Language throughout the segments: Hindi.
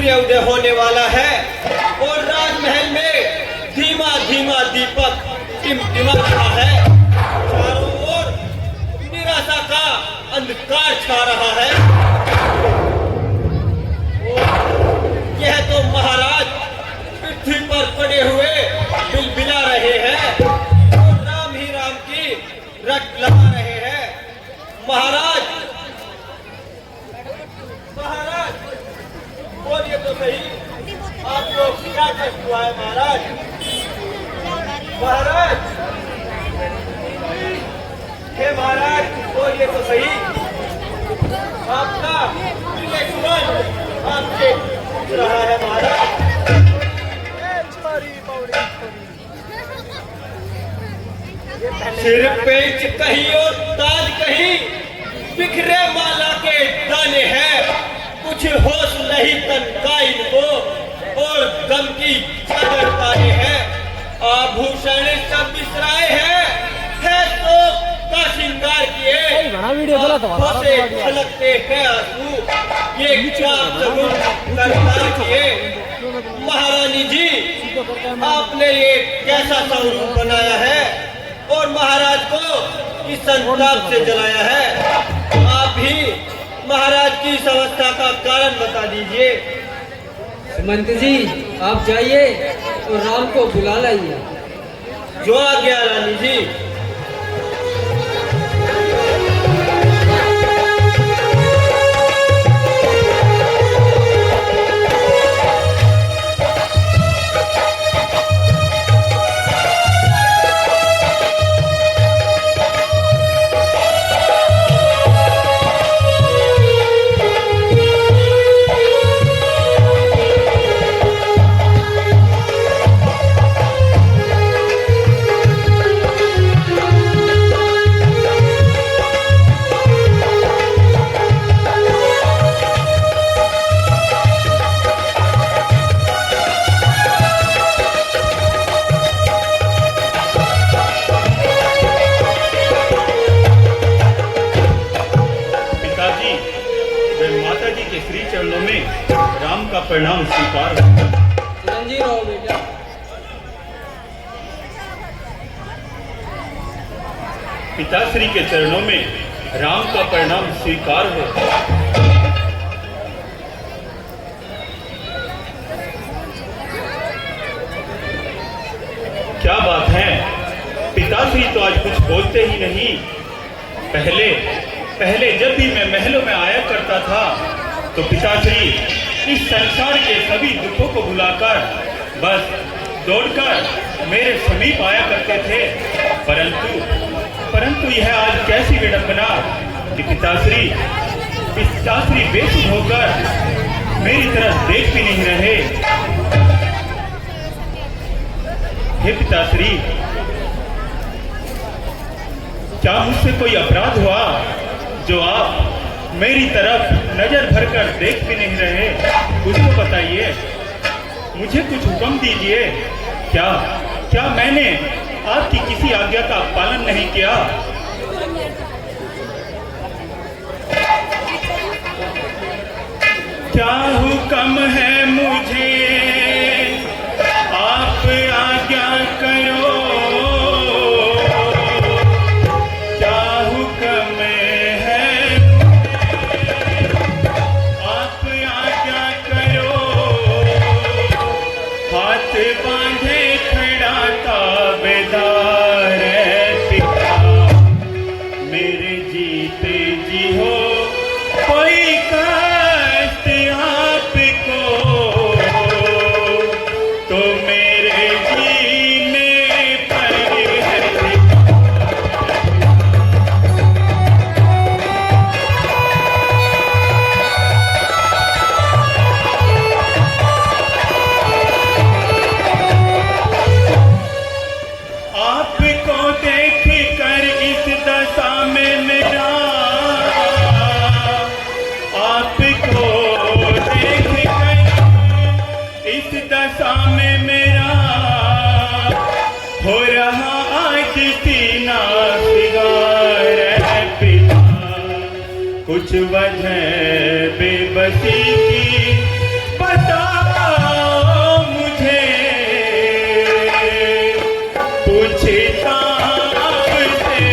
सूर्य उदय होने वाला है और राजमहल में धीमा धीमा दीपक टिमटिमा रहा है। चारों ओर निराशा का अंधकार छा रहा है। यह तो महाराज पृथ्वी पर पड़े हुए बिलबिला रहे हैं और राम ही राम की रट लगा रहे हैं। महाराज महाराज बोलिए तो सही, आपको क्या कष्ट हुआ है महाराज? महाराज हे महाराज बोलिए तो सही, आपका आपसे पूछ रहा है महाराज। सिर पे कहीं और ताज कहीं, बिखरे माला के दाने हैं, कुछ होश नहीं तन का इनको और गम की चादर ताने हैं। आभूषण सब बिसराए हैं, है तो का श्रृंगार किए, आंखों से छलकते हैं आंसू, ये क्या जरूर करतार किए। महारानी जी आपने ये कैसा स्वरूप बनाया है और महाराज को इस संताप से जलाया है। आप भी महाराज की इस अवस्था का कारण बता दीजिए। सुमंत जी आप जाइए और राम को बुला लाइए। जो आ गया रानी जी। परिणाम स्वीकार चिरंजीव रहो बेटा। पिताश्री के चरणों में राम का परिणाम स्वीकार हो। क्या बात है, पिताश्री तो आज कुछ बोलते ही नहीं। पहले जब भी मैं महलों में आया करता था तो पिताश्री इस संसार के सभी दुखों को भुलाकर बस दौड़कर मेरे समीप आया करते थे। परंतु यह आज कैसी विडंबना कि पिताश्री बेसुध होकर मेरी तरफ देख भी नहीं रहे। हे पिताश्री, क्या मुझसे कोई अपराध हुआ जो आप मेरी तरफ नजर भरकर देख भी नहीं रहे? कुछ तो बताइए, मुझे कुछ हुक्म दीजिए। क्या मैंने आपकी किसी आज्ञा का पालन नहीं किया? क्या हुक्म है मुझे, आप आज्ञा करो। कुछ वजह बेबसी की बता पूछता आपसे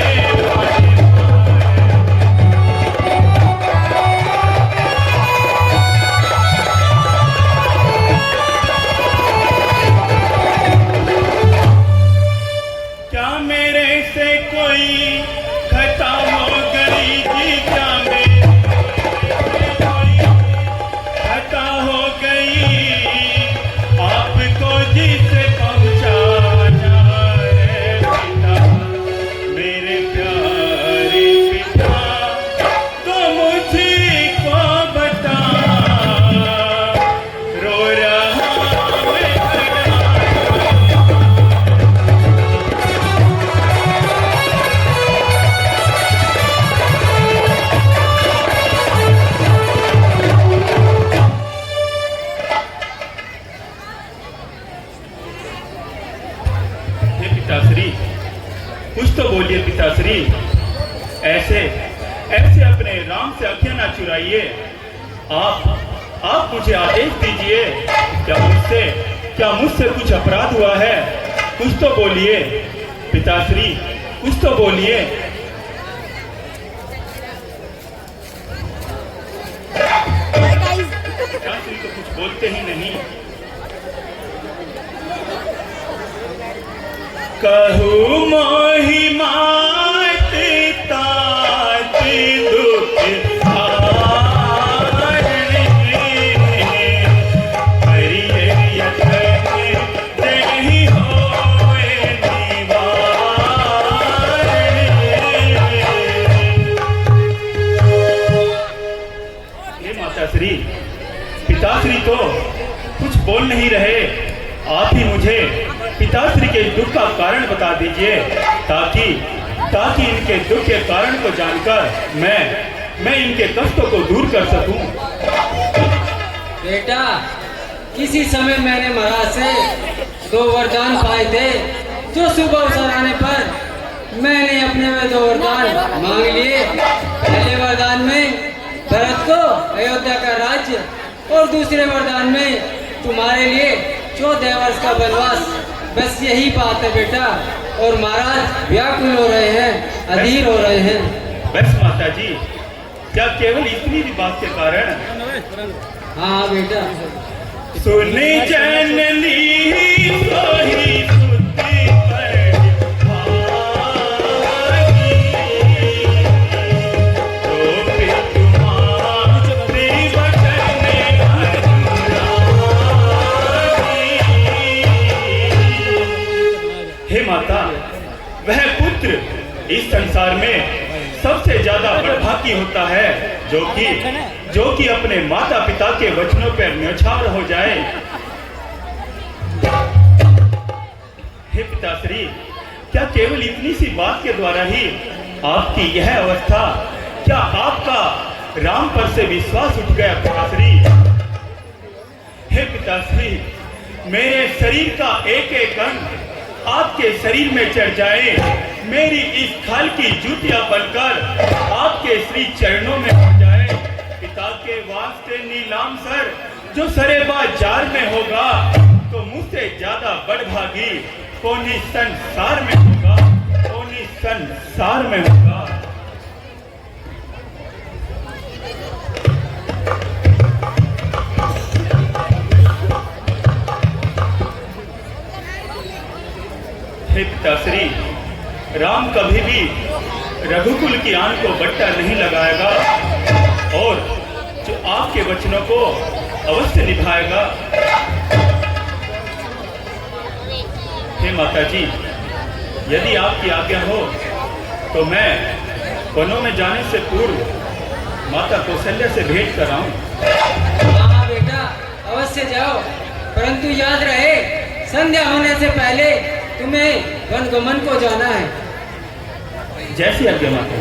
क्या मेरे से कोई खता हो गई जी? क्या मेरे से कोई खता हो गई? आपको जिसे पहुंचाना है पिता, मेरे प्यारे पिता, तो मुझको बता। रो रहा मैं पिताश्री, कुछ तो बोलिए पिताश्री। ऐसे ऐसे अपने राम से आंखें ना चुराइए। आप मुझे आदेश दीजिए। क्या मुझसे कुछ अपराध हुआ है? कुछ तो बोलिए पिताश्री, कुछ तो बोलिए। पिताश्री तो कुछ बोलते ही नहीं। कहूँ मोहि मात तात दुख हारणे, हरि यतन देहि होए निवारणे। हे माताश्री, पिताश्री तो कुछ बोल नहीं रहे। आप ही मुझे पिताश्री के दुख का कारण बता दीजिए, ताकि इनके दुख के कारण को जानकर मैं इनके कष्टों को दूर कर सकूं। बेटा, किसी समय मैंने महाराज से 2 वरदान पाए थे, जो शुभ अवसर आने पर मैंने अपने में 2 वरदान मांग लिए। पहले वरदान में भरत को अयोध्या का राज्य और दूसरे वरदान में तुम्हारे लिए 14 वर्ष का वनवास। बस यही बात है बेटा। और महाराज व्याकुल हो रहे हैं, अधीर हो रहे हैं। बस माता जी, क्या केवल इतनी भी बात के कारण? हाँ बेटा। सुनी जननी सोही सुती पर भागी, तो फिर तुम्हारी वचन अनुरागी। हे माता, वह पुत्र इस संसार में सबसे ज्यादा बड़भागी होता है जो कि अपने माता पिता के वचनों पर न्यौछावर हो जाए। हे पिताश्री, क्या केवल इतनी सी बात के द्वारा ही आपकी यह अवस्था? क्या आपका राम पर से विश्वास उठ गया पिताश्री? हे पिताश्री, मेरे शरीर का एक एक अंग आपके शरीर में चढ़ जाए, मेरी इस खाल की जूतियां बनकर आपके श्री चरणों में हो जाए। पिता के वास्ते नीलाम सर जो सरेबा जार में होगा, तो मुझसे ज्यादा बड़भागी कौन इस संसार में होगा, कौन इस संसार में होगा। हे पिताश्री, राम कभी भी रघुकुल की आन को बट्टा नहीं लगाएगा और जो आपके वचनों को अवश्य निभाएगा। हे माता जी, यदि आपकी आज्ञा हो तो मैं वनों में जाने से पूर्व माता कौशल्या से भेंट कराऊं। हाँ बेटा, अवश्य जाओ, परंतु याद रहे संध्या होने से पहले तुम्हें वनगमन को जाना है। जैसी आज्ञा माता।